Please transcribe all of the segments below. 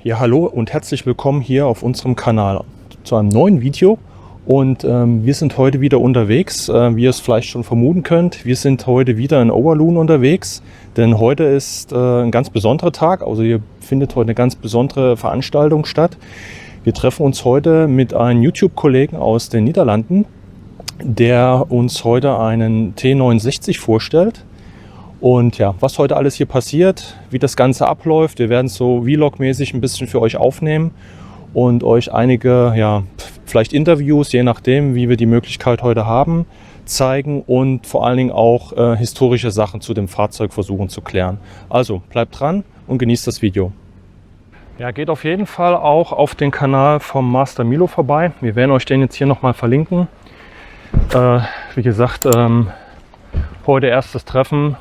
Ja, hallo und herzlich willkommen hier auf unserem Kanal zu einem neuen Video. Und wir sind heute wieder unterwegs, wie ihr es vielleicht schon vermuten könnt. Wir sind heute wieder in Overloon unterwegs, denn heute ist ein ganz besonderer Tag. Also hier findet heute eine ganz besondere Veranstaltung statt. Wir treffen uns heute mit einem YouTube-Kollegen aus den Niederlanden, der uns heute einen T69 vorstellt. Und ja, was heute alles hier passiert, wie das Ganze abläuft, wir werden es so Vlog-mäßig ein bisschen für euch aufnehmen und euch einige, ja, vielleicht Interviews, je nachdem, wie wir die Möglichkeit heute haben, zeigen und vor allen Dingen auch historische Sachen zu dem Fahrzeug versuchen zu klären. Also bleibt dran und genießt das Video. Ja, geht auf jeden Fall auch auf den Kanal vom Master Milo vorbei. Wir werden euch den jetzt hier nochmal verlinken. Wie gesagt, heute erstes Treffen.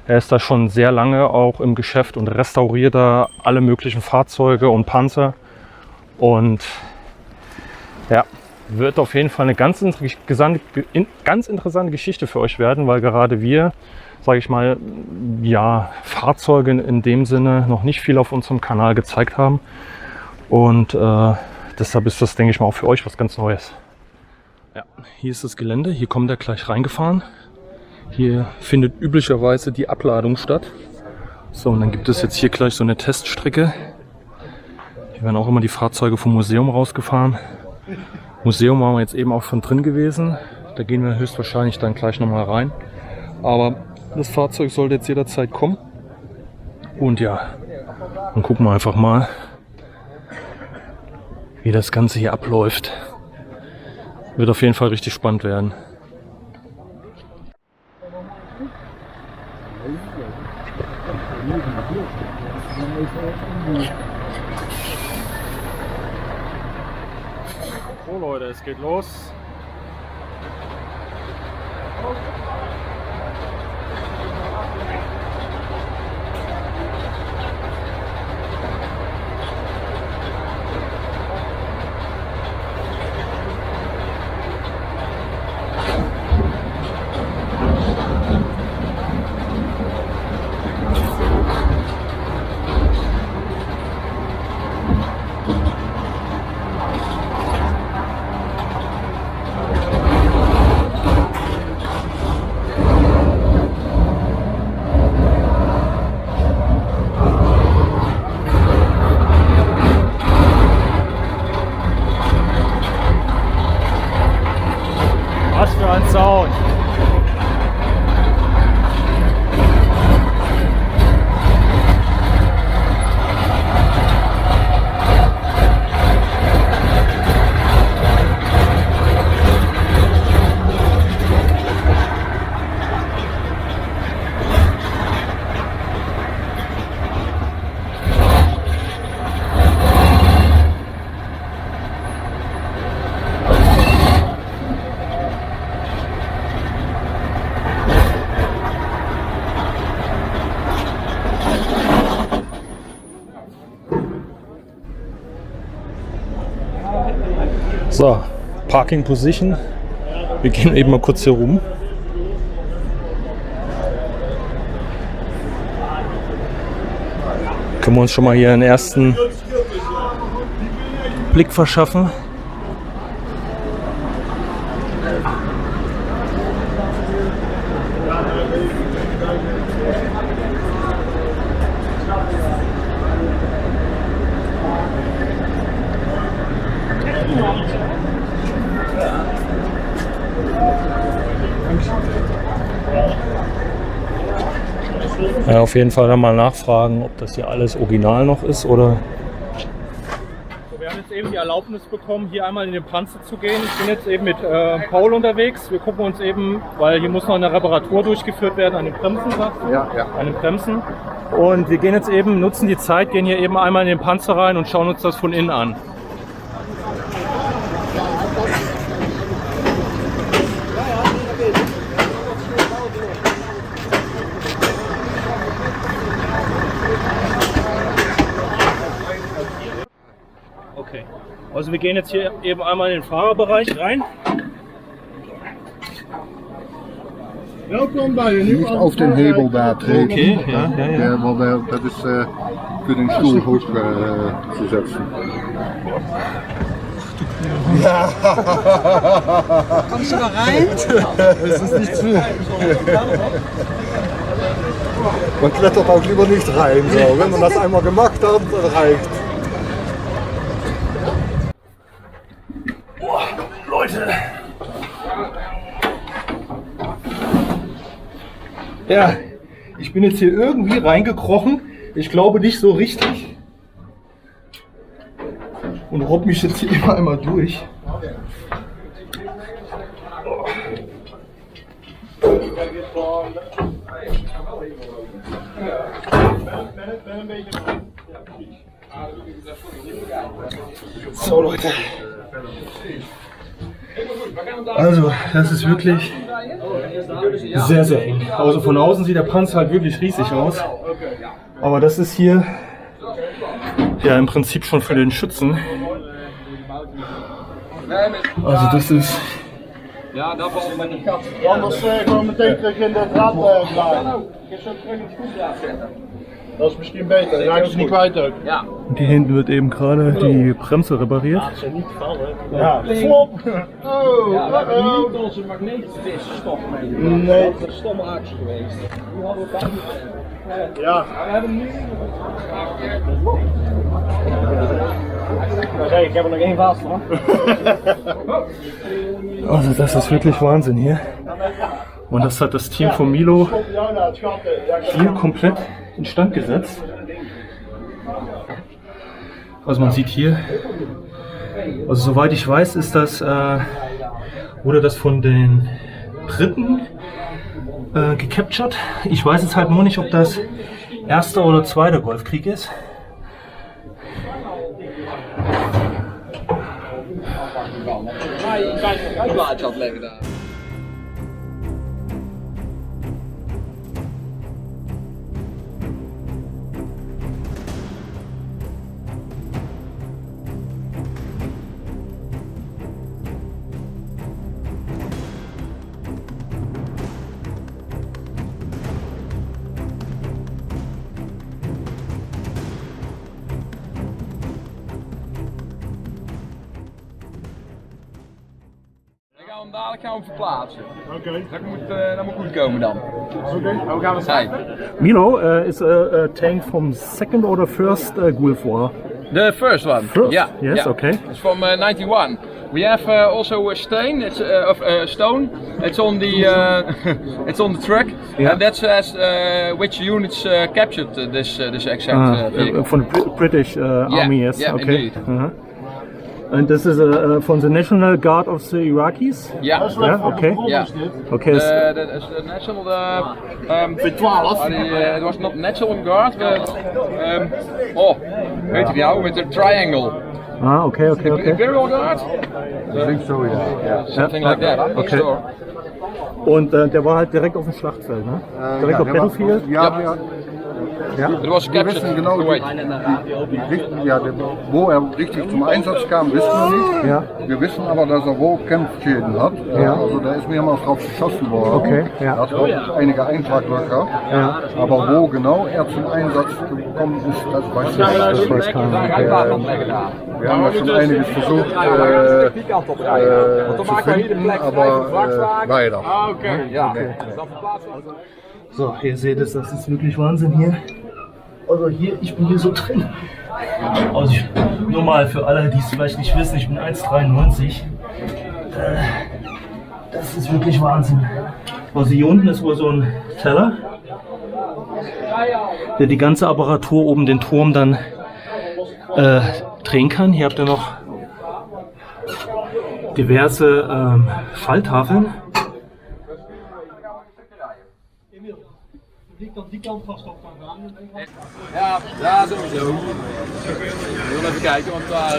Er ist da schon sehr lange auch im Geschäft und restauriert da alle möglichen Fahrzeuge und Panzer. Und ja, wird auf jeden Fall eine ganz interessante Geschichte für euch werden, weil gerade wir, sage ich mal, ja, Fahrzeuge in dem Sinne noch nicht viel auf unserem Kanal gezeigt haben. Und deshalb ist das, denke ich mal, auch für euch was ganz Neues. Ja, hier ist das Gelände, hier kommt er gleich reingefahren. Hier findet üblicherweise die Abladung statt. So, und dann gibt es jetzt hier gleich so eine Teststrecke. Hier werden auch immer die Fahrzeuge vom Museum rausgefahren. Museum waren wir jetzt eben auch schon drin gewesen. Da gehen wir höchstwahrscheinlich dann gleich nochmal rein. Aber das Fahrzeug sollte jetzt jederzeit kommen. Und ja, dann gucken wir einfach mal, wie das Ganze hier abläuft. Wird auf jeden Fall richtig spannend werden. So Leute, es geht los. Was für ein Sound! So, Parking Position. Wir gehen eben mal kurz hier rum. Können wir uns schon mal hier einen ersten Blick verschaffen. Ja, auf jeden Fall dann mal nachfragen, ob das hier alles original noch ist oder. So, wir haben jetzt eben die Erlaubnis bekommen, hier einmal in den Panzer zu gehen. Ich bin jetzt eben mit Paul unterwegs. Wir gucken uns eben, weil hier muss noch eine Reparatur durchgeführt werden an den Bremsen, sagst du? Ja. An den Bremsen. Und wir gehen jetzt eben, nutzen die Zeit, gehen hier eben einmal in den Panzer rein und schauen uns das von innen an. Okay, also wir gehen jetzt hier eben einmal in den Fahrerbereich rein. Niet auf den Hebel daar treden. Okay, ja. Want dat is für den Stuhl hochzusetzen. Ja. Kommst du da rein? Es ist nicht zu. Man klettert auch lieber nicht rein. So. Wenn man das einmal gemacht hat, dann reicht. Boah, Leute. Ja, ich bin jetzt hier irgendwie reingekrochen. Ich glaube nicht so richtig. Und robb mich jetzt hier immer einmal durch. So Leute. Also, das ist wirklich sehr, sehr eng. Also von außen sieht der Panzer halt wirklich riesig aus. Aber das ist hier ja im Prinzip schon für den Schützen. Also das ist... Ja, dat was met die kat. Anders gewoon meteen terug in de draad blijven. Ik zou terug in de spoeddraad zetten. Dat is misschien beter, dan raak je ze niet kwijt ook. Ja. Hier hinten wird eben gerade die Bremse repariert. Ja, flop! Oh, Ja, we hebben niet onze magnetische stof mee. Nee. Dat is een stomme actie geweest. Die hadden we bijna niet. Ja. Maar we hebben nu. Nee, ik heb er nog één vast hoor. Also das ist wirklich Wahnsinn hier. Und das hat das Team von Milo hier komplett instand gesetzt. Also man sieht hier, also soweit ich weiß, ist das, wurde das von den Briten gecaptured. Ich weiß jetzt halt nur nicht, ob das erster oder zweiter Golfkrieg ist. Een plaatje had leggen daar. Dadelijk gaan we hem verplaatsen. Oké. Dat moet goed komen dan. Oké, hoe gaan we het Hey. Milo is a tank from second or the first Gulf War? The first one. First? Yeah. Yes, yeah. okay. It's from 91. We have also a stain. It's of stone. It's on the it's on the truck, Yeah. and that says which units captured this exact vehicle. From the British Army, yes. yeah, Okay. indeed. And this is from the National Guard of the Iraqis? Yeah. Yeah, okay. Yeah. Okay. The national it was not National Guard, but weet je nou, with the triangle. Okay, okay, okay. Imperial Guard? Ik denk zo, ja. Something like that. I'm not Okay. sure. Und der war halt direkt auf dem Schlachtfeld, ne? Direkt auf Battlefield? Ja. It was Wir captured. wissen genau, Kuwait. wo er richtig zum Einsatz kam, wissen wir nicht. Ja. Wir wissen aber, dass er wo Kämpfschäden hat. Ja. Also da ist mehrmals drauf geschossen worden. Okay, ja. Er hat auch einige Einschlagwürfe gehabt. Ja. Aber wo genau er zum Einsatz gekommen ist, das weiß ich nicht. Das weiß keiner. Wir haben ja schon einiges versucht zu finden, aber leider. Okay, ja. So, ihr seht es, das ist wirklich Wahnsinn hier. Also hier, ich bin hier so drin. Also nur mal für alle, die es vielleicht nicht wissen, ich bin 1,93. Das ist wirklich Wahnsinn. Also hier unten ist wohl so ein Teller, der die ganze Apparatur oben den Turm dann drehen kann. Hier habt ihr noch diverse Falltafeln. Ja, ja, sowieso. We willen even kijken, want daar...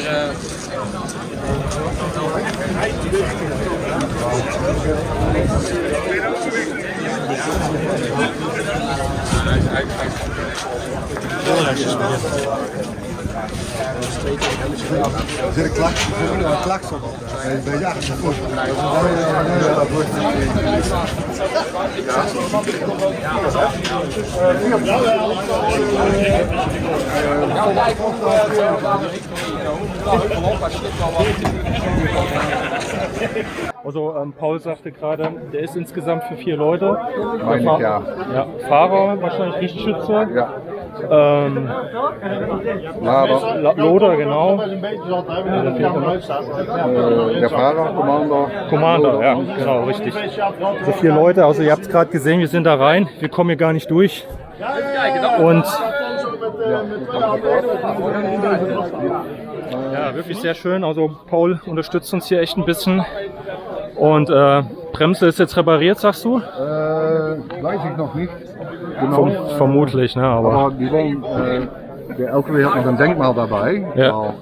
Er zit een klakson op. Een beetje achter de voet. Dat wordt Also Paul sagte gerade, der ist insgesamt für 4 Leute. Meine ich, ja. Ja, Fahrer, wahrscheinlich Richtschütze. Ja. Loder, genau. Der Fahrer, Commander, ja, genau, richtig. Also 4 Leute, also ihr habt es gerade gesehen, wir sind da rein, wir kommen hier gar nicht durch. Und ja, wirklich sehr schön. Also Paul unterstützt uns hier echt ein bisschen. Und Bremse ist jetzt repariert, sagst du? Weiß ich noch nicht. Genau. Vermutlich, ne? Aber die wollen, der LKW hat noch ein Denkmal dabei. Ja.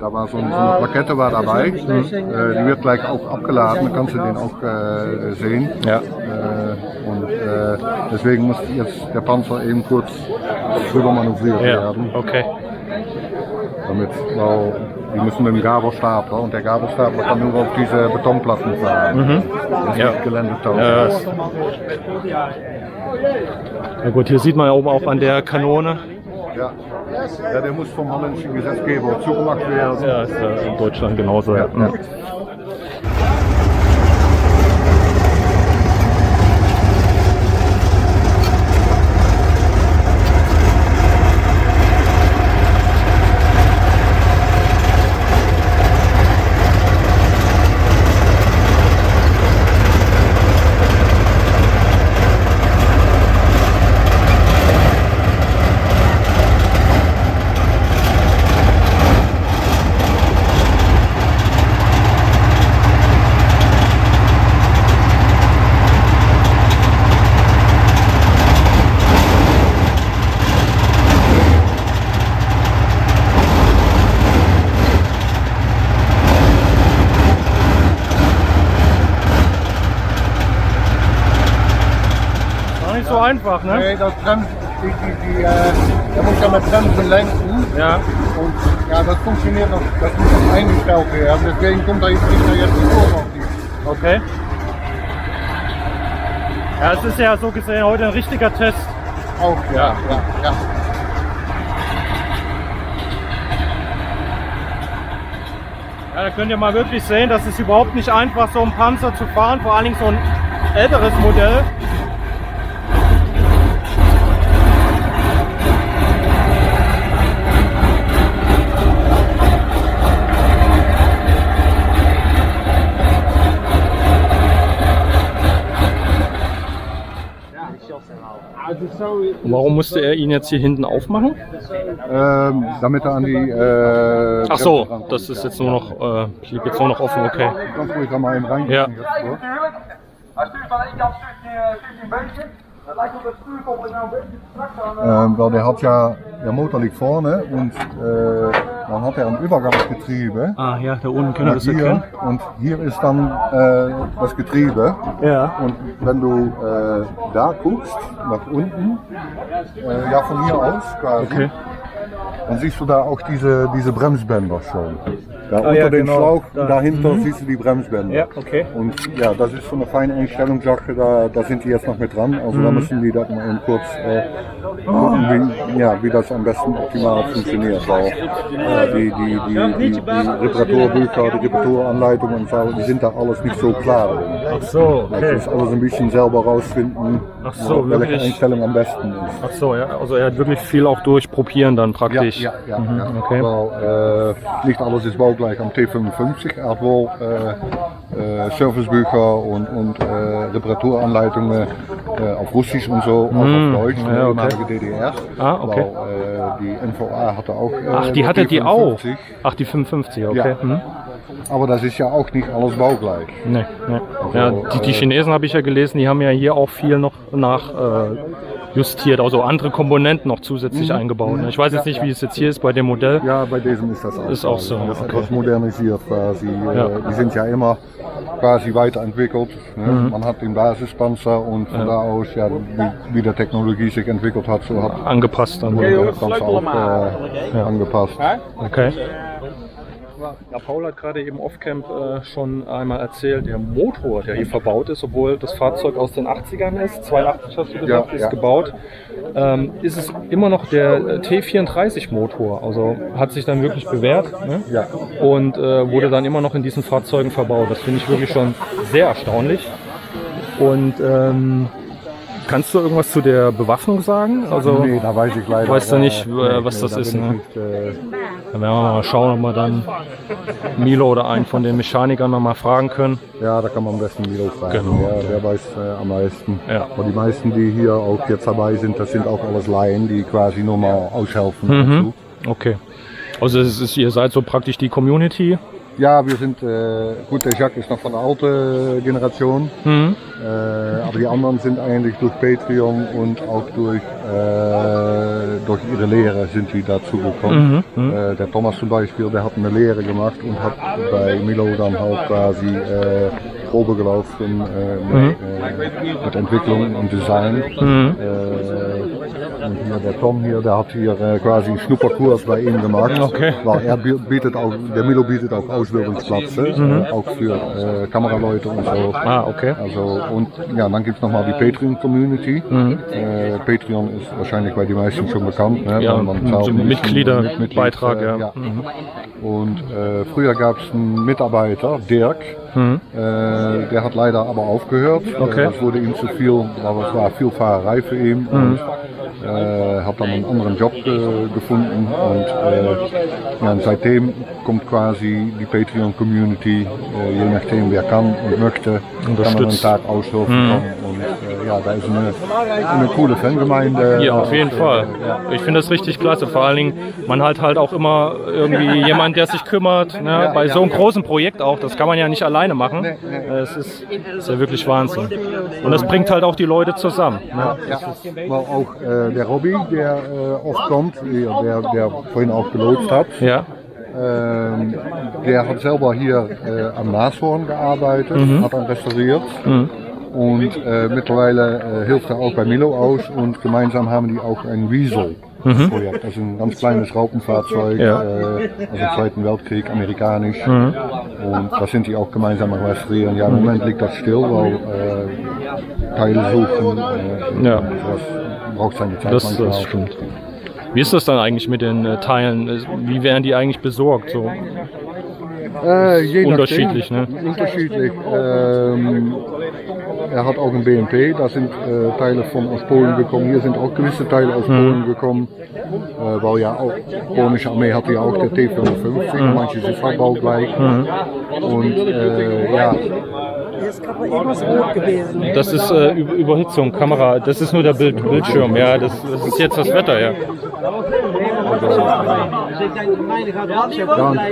Da war so eine Plakette war dabei. Die wird gleich auch abgeladen, dann kannst du den auch sehen. Ja. Deswegen muss jetzt der Panzer eben kurz drüber manövriert werden. Okay. Damit, weil die müssen mit dem Gabelstapler und der Gabelstapler kann nur auf diese Betonplatten fahren. Das ist nicht geländetauglich. Na gut, hier sieht man ja oben auch an der Kanone. Ja. Ja, der muss vom holländischen Gesetzgeber zugemacht werden. Ja, ist in Deutschland genauso. Ja. Ja. So einfach, ne? Nee, das Bremsen, der muss ja mit Bremsen lenken. Ja. Und ja, das funktioniert noch, das muss noch eingestellt werden. Deswegen kommt er jetzt die Kurve auf die. Okay. Ja, es ist ja so gesehen heute ein richtiger Test. Auch, ja. Ja, da könnt ihr mal wirklich sehen, dass es überhaupt nicht einfach so einen Panzer zu fahren, vor allen Dingen so ein älteres Modell. Und warum musste er ihn jetzt hier hinten aufmachen? Damit er an die. Ach so, das ist jetzt nur noch, blieb jetzt nur noch offen, okay. Ganz ruhig da mal eben rein. Ja. Weil der hat ja, der Motor liegt vorne und dann hat er ein Übergangsgetriebe. Ah ja, da unten können wir das hier, erkennen. und hier ist dann das Getriebe. Ja. Und wenn du da guckst, nach unten, ja von hier aus quasi, Okay. dann siehst du da auch diese Bremsbänder schon. Da unter ja, dem genau. Schlauch, Da. dahinter siehst du die Bremsbänder. Ja, okay. Und ja, das ist so eine feine Einstellungssache, da sind die jetzt noch mit dran. Also da müssen die das mal eben kurz gucken, wie das am besten optimal funktioniert. Weil die Reparaturbücher, die Reparaturanleitungen und so, die sind da alles nicht so klar drin. Ach so, Das okay. ist alles ein bisschen selber rausfinden, Ach so, welche wirklich? Einstellung am besten ist. Ach so, ja. Also er hat wirklich viel auch durchprobieren dann praktisch. Ja. okay. Weil, nicht alles ist baugleich am T55, er hat wohl Servicebücher und Reparaturanleitungen auf Russisch und so, auch auf Deutsch, ja, okay. ehemalige DDR. Ah, okay. Weil, die NVA hatte auch Ach, die hatte die auch? T55. Ach, die 55, okay. Ja. Hm. Aber das ist ja auch nicht alles baugleich. Nee. Ja, die Chinesen habe ich ja gelesen, die haben ja hier auch viel noch justiert, also andere Komponenten noch zusätzlich eingebaut. Ne? Ich weiß jetzt nicht, wie es jetzt hier ist bei dem Modell. Ja, bei diesem ist das auch. Ist auch so, Das ist okay. etwas modernisiert quasi. Ja. Die sind ja immer quasi weiterentwickelt. Ne? Man hat den Basispanzer und von da aus, ja, wie der Technologie sich entwickelt hat, so hat Angepasst dann. der Panzer auch angepasst. Okay. Ja, Paul hat gerade eben off-camp schon einmal erzählt, der Motor, der hier verbaut ist, obwohl das Fahrzeug aus den 80ern ist, 82 hast du gesagt, ist gebaut, ist es immer noch der T34 Motor, also hat sich dann wirklich bewährt, ne? Ja. Und wurde dann immer noch in diesen Fahrzeugen verbaut. Das finde ich wirklich schon sehr erstaunlich. Und kannst du irgendwas zu der Bewaffnung sagen? Also, Nee, da weiß ich leider. weißt du nicht, was das ist, ne? Dann werden wir mal schauen, ob wir dann Milo oder einen von den Mechanikern noch mal fragen können. Ja, da kann man am besten Milo fragen. Genau. Ja, der weiß am meisten. Ja. Aber die meisten, die hier auch jetzt dabei sind, das sind auch alles Laien, die quasi nur mal aushelfen. Okay. Also ihr seid so praktisch die Community. Ja, wir sind, gut, der Jacques ist noch von der alten Generation, aber die anderen sind eigentlich durch Patreon und auch durch ihre Lehre sind die dazu gekommen. Der Thomas zum Beispiel, der hat eine Lehre gemacht und hat bei Milo dann halt quasi Probe gelaufen mit Entwicklung und Design. Und hier der Tom hier, der hat hier quasi einen Schnupperkurs bei ihm gemacht. Okay. Weil er bietet auch, der Milo bietet auch Ausbildungsplätze, auch für Kameraleute und so. Ah, okay. Also, und ja, dann gibt es nochmal die Patreon-Community. Patreon ist wahrscheinlich bei den meisten schon bekannt. Ne? Ja, Man zahlt so ein Mitgliederbeitrag, ja. Und früher gab es einen Mitarbeiter, Dirk, der hat leider aber aufgehört. Okay. Das wurde ihm zu viel, aber es war viel Fahrerei für ihn. Und, hat dann einen anderen Job gefunden und seitdem kommt quasi die Patreon-Community, je nachdem wer kann und möchte, kann man einen Tag aushelfen. Und da ist eine coole Fangemeinde. Ja, auf jeden Fall. Ich finde das richtig klasse. Vor allen Dingen, man hat halt auch immer irgendwie jemanden, der sich kümmert. Ne? Bei so einem großen Projekt auch, das kann man ja nicht alleine machen. Es ist ja wirklich Wahnsinn. Und das bringt halt auch die Leute zusammen. Ne? Weil auch der Robby, der oft kommt, der vorhin auch gelotst hat, Ja. der hat selber hier am Nashorn gearbeitet, hat dann restauriert. Und mittlerweile hilft er auch bei Milo aus und gemeinsam haben die auch ein Weasel-Projekt. Das ist ein ganz kleines Raupenfahrzeug aus dem Zweiten Weltkrieg, amerikanisch. Und da sind die auch gemeinsam am Restaurieren. Ja, im Moment liegt das still, weil Teile suchen. Das braucht seine Zeit. Das stimmt. Wie ist das dann eigentlich mit den Teilen? Wie werden die eigentlich besorgt? So? Je Unterschiedlich, nachdem, ne? Unterschiedlich. Er hat auch ein BMP, da sind Teile aus Polen gekommen. Hier sind auch gewisse Teile aus Polen gekommen. Weil ja auch, die polnische Armee hatte ja auch der T-55, manche sind auch baugleich. Und Hier ist gerade irgendwas rot gewesen. Das ist Überhitzung, Kamera, das ist nur der Bildschirm, ja, das ist jetzt das Wetter, ja.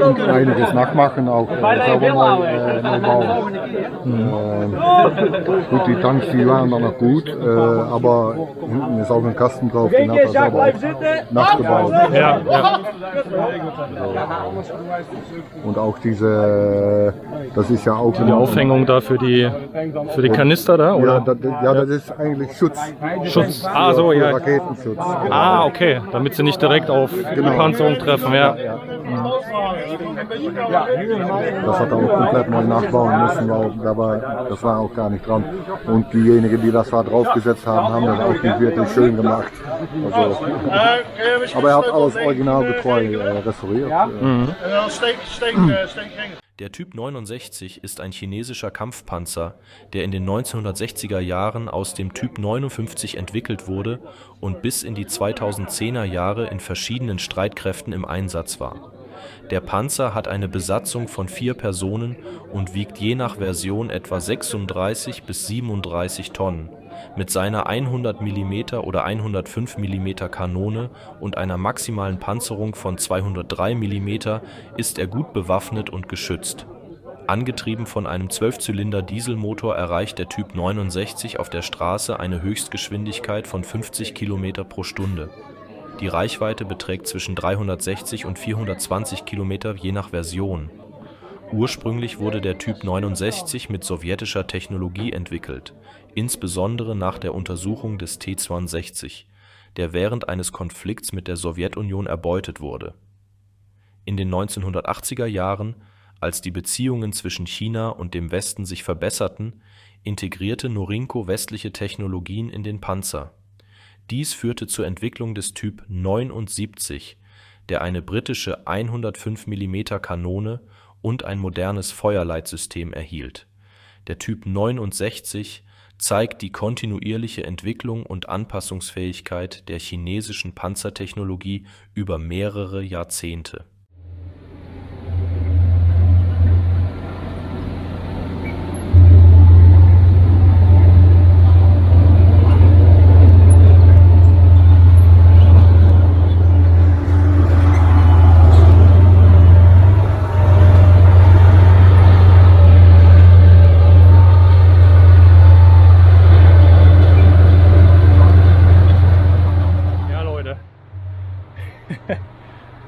Und einiges nachmachen, auch selber neu bauen. Gut, die Tanks, die waren dann noch gut, aber hinten ist auch ein Kasten drauf, den hat er selber auch nachgebaut. Ja. Und auch diese, das ist ja auch Die Aufhängung da für die Kanister da, oder? Das ist eigentlich Schutz. Schutz, so, Für ja. Raketenschutz. Okay, damit sie nicht direkt auf die Panzerung treffen, ja. Das hat er auch komplett neu nachbauen müssen, weil das war auch gar nicht dran. Und diejenigen, die das da draufgesetzt haben, haben das auch nicht wirklich schön gemacht. Also, aber er hat alles originalgetreu restauriert. Der Typ 69 ist ein chinesischer Kampfpanzer, der in den 1960er Jahren aus dem Typ 59 entwickelt wurde und bis in die 2010er Jahre in verschiedenen Streitkräften im Einsatz war. Der Panzer hat eine Besatzung von 4 Personen und wiegt je nach Version etwa 36 bis 37 Tonnen. Mit seiner 100 mm oder 105 mm Kanone und einer maximalen Panzerung von 203 mm ist er gut bewaffnet und geschützt. Angetrieben von einem 12-Zylinder-Dieselmotor erreicht der Typ 69 auf der Straße eine Höchstgeschwindigkeit von 50 km pro Stunde. Die Reichweite beträgt zwischen 360 und 420 km je nach Version. Ursprünglich wurde der Typ 69 mit sowjetischer Technologie entwickelt, insbesondere nach der Untersuchung des T-62, der während eines Konflikts mit der Sowjetunion erbeutet wurde. In den 1980er Jahren, als die Beziehungen zwischen China und dem Westen sich verbesserten, integrierte Norinco westliche Technologien in den Panzer. Dies führte zur Entwicklung des Typ 79, der eine britische 105 mm Kanone und ein modernes Feuerleitsystem erhielt. Der Typ 69 zeigt die kontinuierliche Entwicklung und Anpassungsfähigkeit der chinesischen Panzertechnologie über mehrere Jahrzehnte.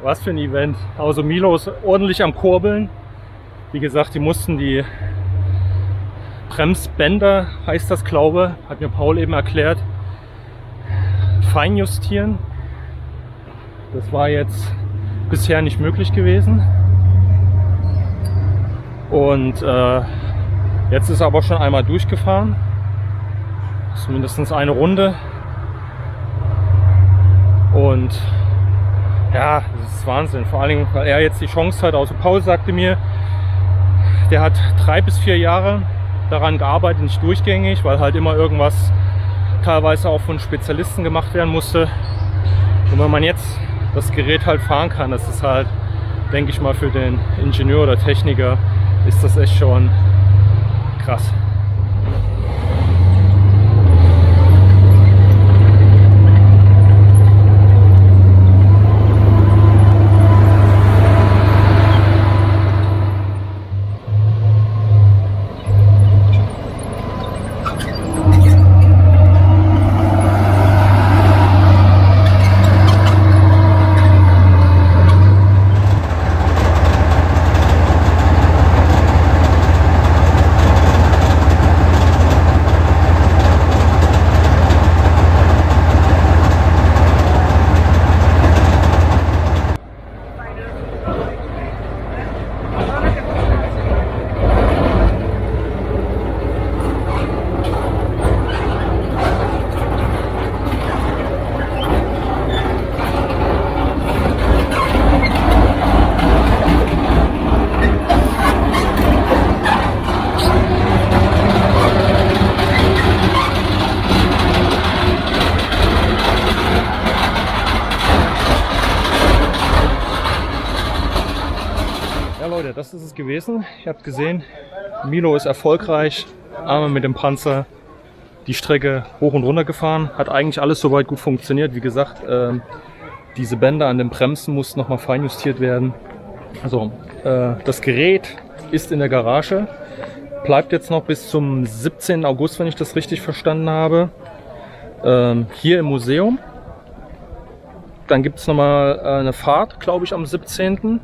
Was für ein Event. Also Milo ist ordentlich am Kurbeln. Wie gesagt, die mussten die Bremsbänder, heißt das glaube, hat mir Paul eben erklärt, feinjustieren. Das war jetzt bisher nicht möglich gewesen. Und jetzt ist er aber schon einmal durchgefahren. Zumindest eine Runde. Und ja, das ist Wahnsinn. Vor allen Dingen, weil er jetzt die Chance hat. Also Paul sagte mir, der hat 3 bis 4 Jahre daran gearbeitet, nicht durchgängig, weil halt immer irgendwas teilweise auch von Spezialisten gemacht werden musste. Und wenn man jetzt das Gerät halt fahren kann, das ist halt, denke ich mal, für den Ingenieur oder Techniker ist das echt schon krass. Leute, das ist es gewesen. Ihr habt gesehen, Milo ist erfolgreich, einmal mit dem Panzer die Strecke hoch und runter gefahren. Hat eigentlich alles soweit gut funktioniert. Wie gesagt, diese Bänder an den Bremsen mussten nochmal feinjustiert werden. Also das Gerät ist in der Garage, bleibt jetzt noch bis zum 17. August, wenn ich das richtig verstanden habe, hier im Museum. Dann gibt es nochmal eine Fahrt, glaube ich, am 17.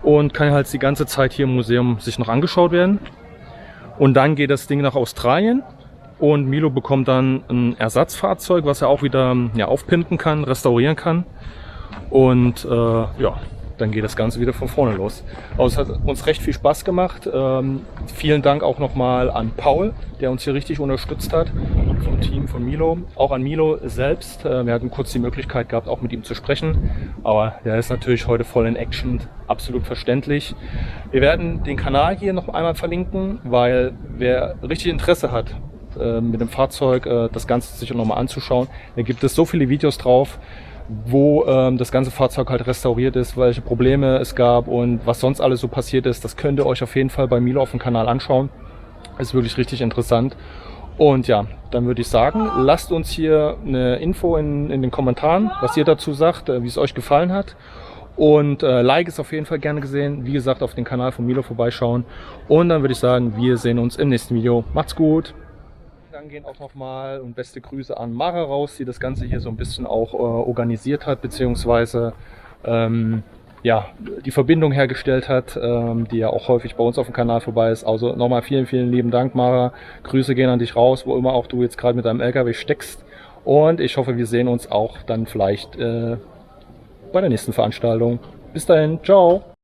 Und kann halt die ganze Zeit hier im Museum sich noch angeschaut werden. Und dann geht das Ding nach Australien und Milo bekommt dann ein Ersatzfahrzeug, was er auch wieder aufpimpen kann, restaurieren kann. Und ja, dann geht das Ganze wieder von vorne los. Also es hat uns recht viel Spaß gemacht. Vielen Dank auch nochmal an Paul, der uns hier richtig unterstützt hat, vom Team von Milo. Auch an Milo selbst. Wir hatten kurz die Möglichkeit gehabt, auch mit ihm zu sprechen. Aber der ist natürlich heute voll in Action, absolut verständlich. Wir werden den Kanal hier noch einmal verlinken, weil wer richtig Interesse hat, mit dem Fahrzeug das Ganze sich nochmal anzuschauen, da gibt es so viele Videos drauf, wo das ganze Fahrzeug halt restauriert ist, welche Probleme es gab und was sonst alles so passiert ist. Das könnt ihr euch auf jeden Fall bei Milo auf dem Kanal anschauen. Ist wirklich richtig interessant. Und ja, dann würde ich sagen, lasst uns hier eine Info in den Kommentaren, was ihr dazu sagt, wie es euch gefallen hat. Und Like ist auf jeden Fall gerne gesehen. Wie gesagt, auf den Kanal von Milo vorbeischauen. Und dann würde ich sagen, wir sehen uns im nächsten Video. Macht's gut! Dann gehen auch nochmal und beste Grüße an Mara raus, die das Ganze hier so ein bisschen auch organisiert hat, beziehungsweise ja, ja, die Verbindung hergestellt hat, die ja auch häufig bei uns auf dem Kanal vorbei ist. Also nochmal vielen, vielen lieben Dank, Mara. Grüße gehen an dich raus, wo immer auch du jetzt gerade mit deinem LKW steckst. Und ich hoffe, wir sehen uns auch dann vielleicht bei der nächsten Veranstaltung. Bis dahin, ciao!